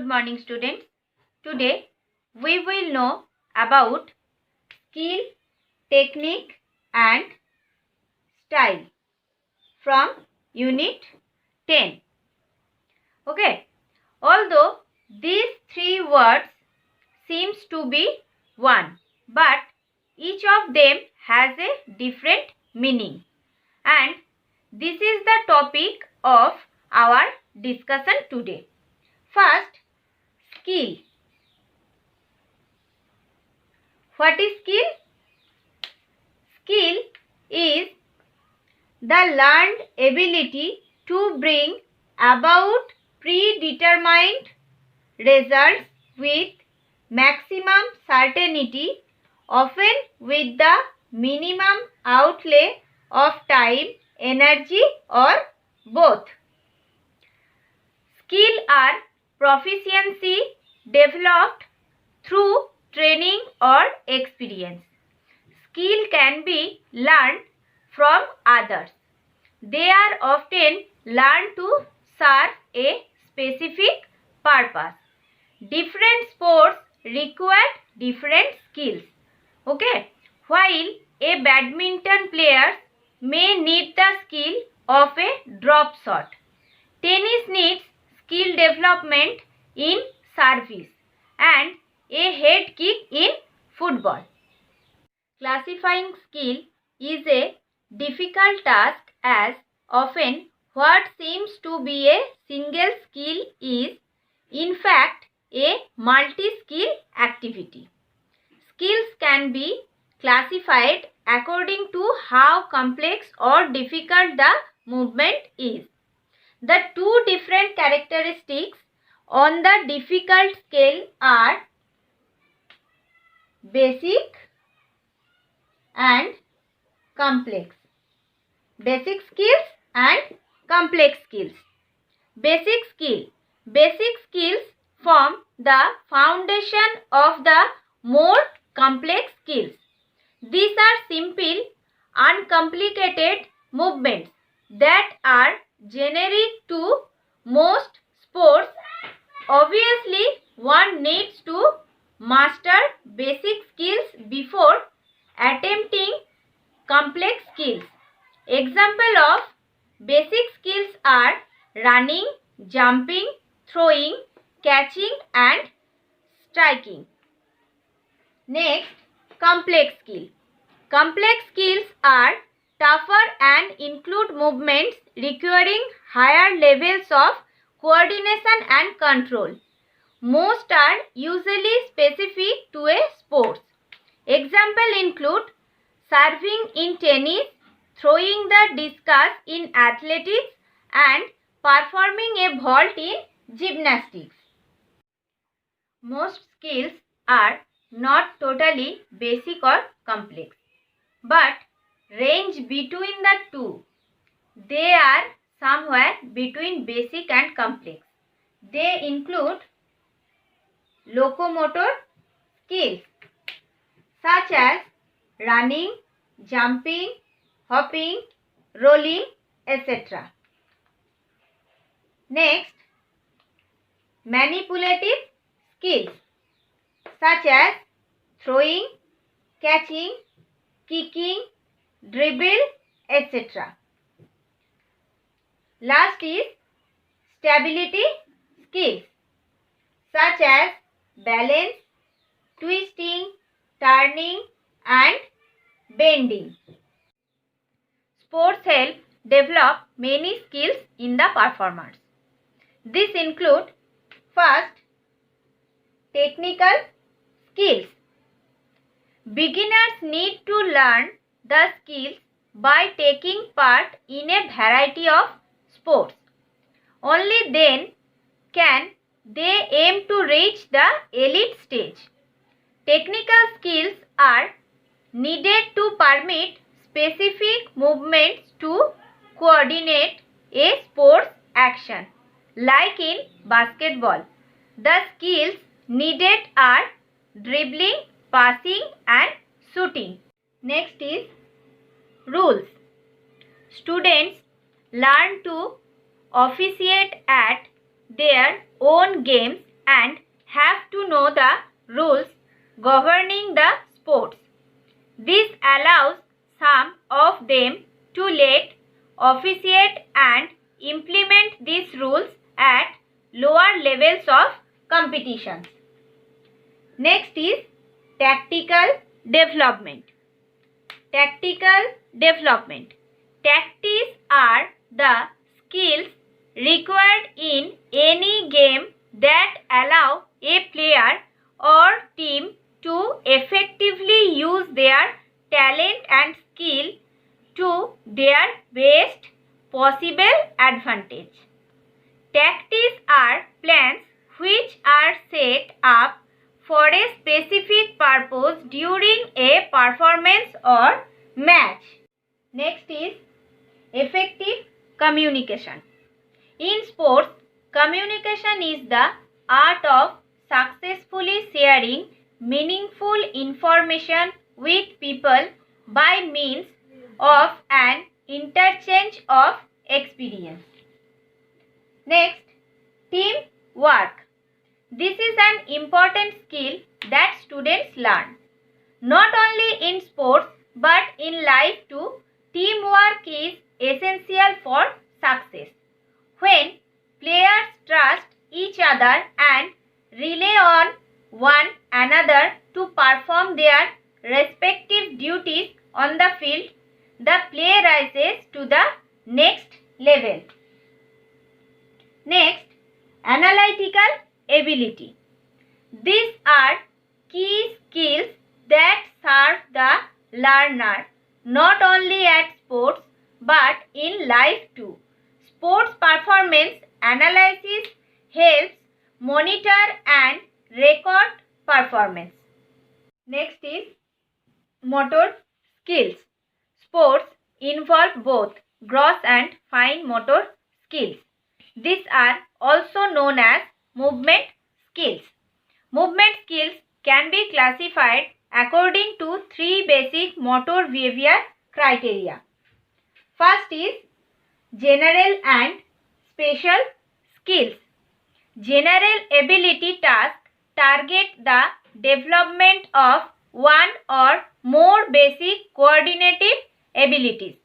Good morning, students. Today we will know about skill, technique and style from Unit 10. Okay. Although these three words seems to be one, but each of them has a different meaning. And this is the topic of our discussion today. First, skill. What is skill? Skill is the learned ability to bring about predetermined results with maximum certainty, often with the minimum outlay of time, energy or both. Skill are proficiency developed through training or experience. Skill can be learned from others. They are often learned to serve a specific purpose. Different sports require different skills. Okay. While a badminton player may need the skill of a drop shot, tennis needs skill development in service and a head kick in football. Classifying skill is a difficult task as often what seems to be a single skill is in fact a multi-skill activity. Skills can be classified according to how complex or difficult the movement is. The two different characteristics on the difficult scale are basic and complex. Basic skills and complex skills. Basic skill. Basic skills form the foundation of the more complex skills. These are simple, uncomplicated movements that are generic to most sports. Obviously, one needs to master basic skills before attempting complex skills. Example of basic skills are running, jumping, throwing, catching and striking. Next, complex skill. Complex skills are tougher and include movements requiring higher levels of coordination and control. Most are usually specific to a sport. Example include serving in tennis, throwing the discus in athletics and performing a vault in gymnastics. Most skills are not totally basic or complex, but range between the two. They are somewhere between basic and complex. They include locomotor skills such as running, jumping, hopping, rolling, etc. Next, manipulative skills such as throwing, catching, kicking, dribble, etc. Last is stability skills such as balance, twisting, turning and bending. Sports help develop many skills in the performers. These include first, technical skills. Beginners need to learn the skills by taking part in a variety of sports. Only then can they aim to reach the elite stage. Technical skills are needed to permit specific movements to coordinate a sports action. Like in basketball, the skills needed are dribbling, passing and shooting. Next is rules. Students learn to officiate at their own games and have to know the rules governing the sports. This allows some of them to let officiate and implement these rules at lower levels of competitions. Next is tactical development. Tactical development. Tactics are the skills required in any game that allow a player or team to effectively use their talent and skill to their best possible advantage. Tactics are plans which are set up for a specific purpose during a performance or match. Next is effective communication. In sports, communication is the art of successfully sharing meaningful information with people by means of an interchange of experience. Next, teamwork. This is an important skill that students learn. Not only in sports but in life too, teamwork is essential for success. When players trust each other and rely on one another to perform their respective duties on the field, the play rises to the next level. Next, analytical ability. These are key skills that serve the learner not only at sports but in life too. Sports performance analysis helps monitor and record performance. Next is motor skills. Sports involve both gross and fine motor skills. These are also known as movement skills. Movement skills can be classified according to three basic motor behavior criteria. First is general and special skills. General ability tasks target the development of one or more basic coordinative abilities.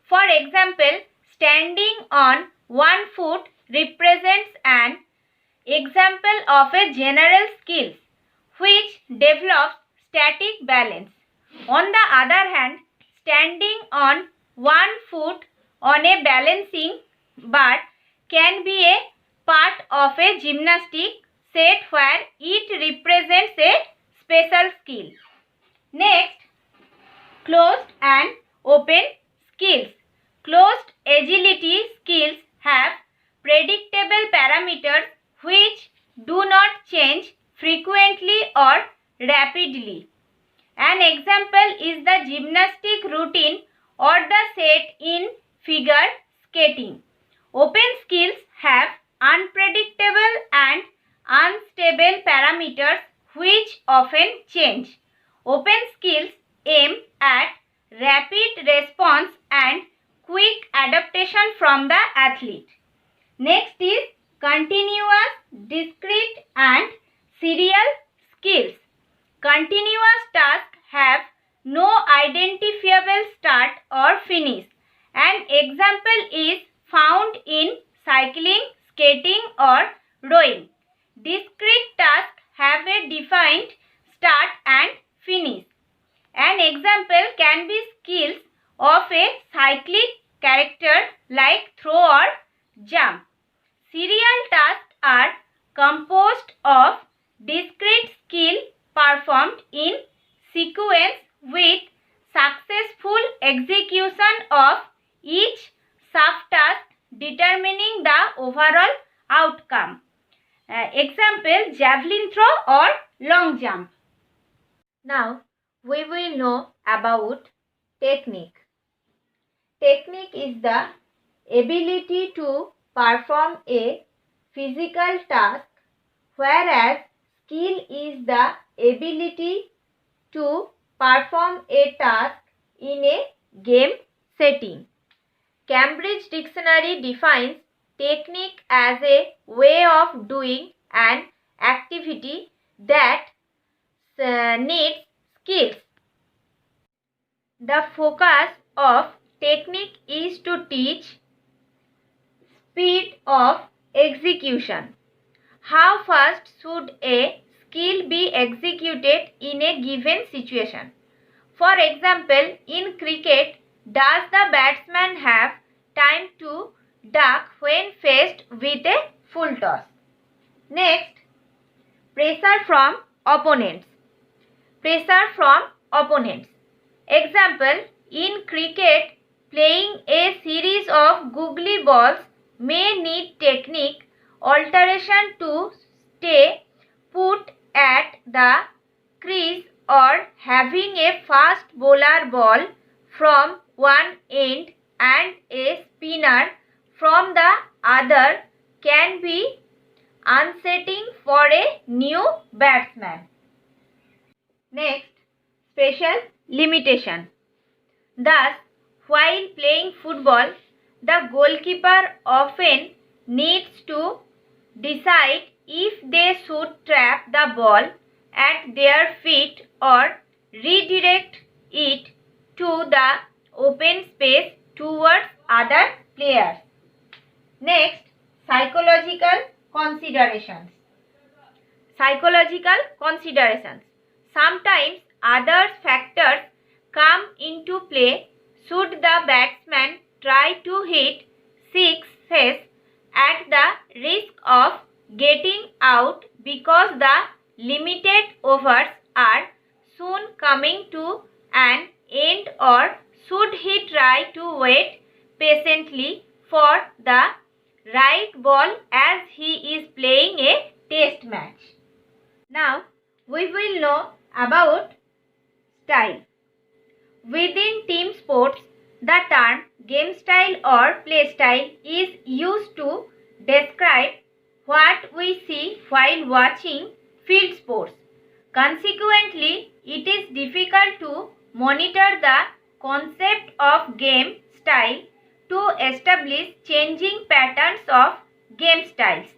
For example, standing on one foot represents an example of a general skill which develops static balance. On the other hand, standing on one foot on a balancing bar can be a part of a gymnastic set where it represents a special skill. Next, closed and open skills. Closed agility skills have predictable parameters which do not change frequently or rapidly. An example is the gymnastic routine or the set in figure skating. Open skills have unpredictable and unstable parameters which often change. Open skills aim at rapid response and quick adaptation from the athlete. Next is continuous, discrete and serial skills. Continuous tasks have no identifiable start or finish. An example is found in cycling, skating or rowing. Discrete tasks have a defined start and finish. An example can be skills of a cyclic character like throw or jump. Serial tasks are composed of discrete skill performed in sequence with successful execution of each subtask determining the overall outcome. Example, javelin throw or long jump. Now we will know about technique. Technique is the ability to perform a physical task, whereas skill is the ability to perform a task in a game setting. Cambridge Dictionary defines technique as a way of doing an activity activity that needs skills. The focus of technique is to teach speed of execution. How fast should a skill be executed in a given situation? For example, in cricket, does the batsman have time to duck when faced with a full toss? Next, pressure from opponents. Pressure from opponents. Example, in cricket, playing a series of googly balls may need technique alteration to stay put at the crease, or having a fast bowler ball from one end and a spinner from the other can be unsettling for a new batsman. Next, special limitation. Thus, while playing football, the goalkeeper often needs to decide if they should trap the ball at their feet or redirect it to the open space towards other players. Next, psychological considerations. Psychological considerations. Sometimes other factors come into play. Should the batsman try to hit sixes at the risk of getting out because the limited overs are soon coming to an end, or should he try to wait patiently for the right ball as he is playing a test match? Now we will know about style. Within team sports, the term game style or play style is used to describe what we see while watching field sports. Consequently, it is difficult to monitor the concept of game style to establish changing patterns of game styles.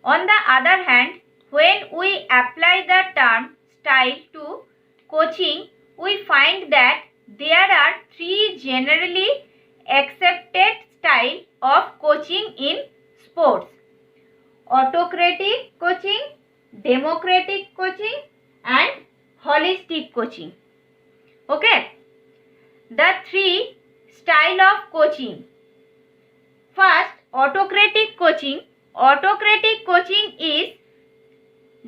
On the other hand, when we apply the term style to coaching, we find that there are three generally accepted styles of coaching in sports: autocratic coaching, democratic coaching, and holistic coaching. Okay, the three styles of coaching. First, autocratic coaching. Autocratic coaching is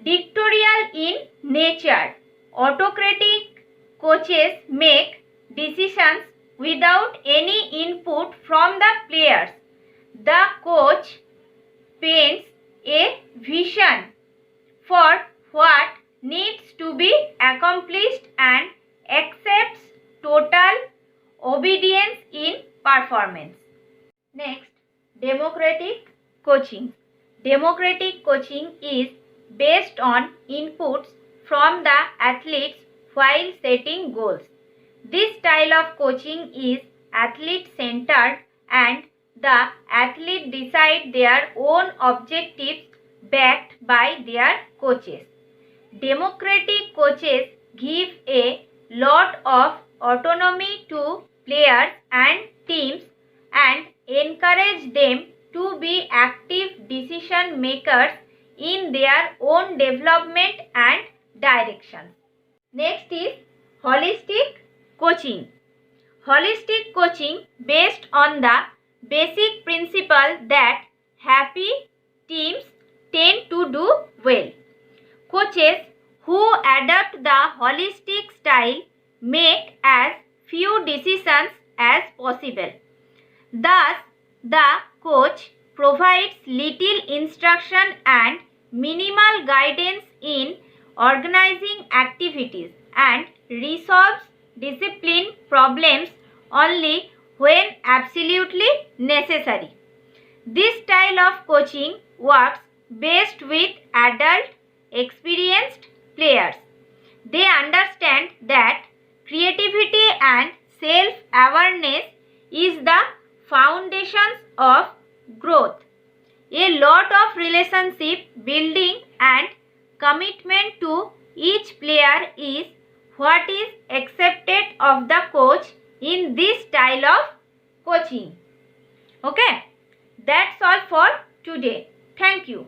dictatorial in nature. Autocratic coaches make decisions without any input from the players. The coach paints a vision for what needs to be accomplished and accepts total obedience in performance. Next, democratic coaching. Democratic coaching is based on inputs from the athletes while setting goals. This style of coaching is athlete-centered, and the athlete decide their own objectives backed by their coaches. Democratic coaches give a lot of autonomy to players and teams and encourage them to be active decision makers in their own development and direction. Next is holistic coaching. Holistic coaching based on the basic principle that happy teams tend to do well. Coaches who adopt the holistic style make as few decisions as possible. Thus, the coach provides little instruction and minimal guidance in organizing activities and resolves discipline problems only when absolutely necessary. This style of coaching works best with adult, experienced players. They understand that creativity and self-awareness is the foundations of growth. A lot of relationship building and commitment to each player is what is accepted of the coach in this style of coaching. Okay, that's all for today. Thank you.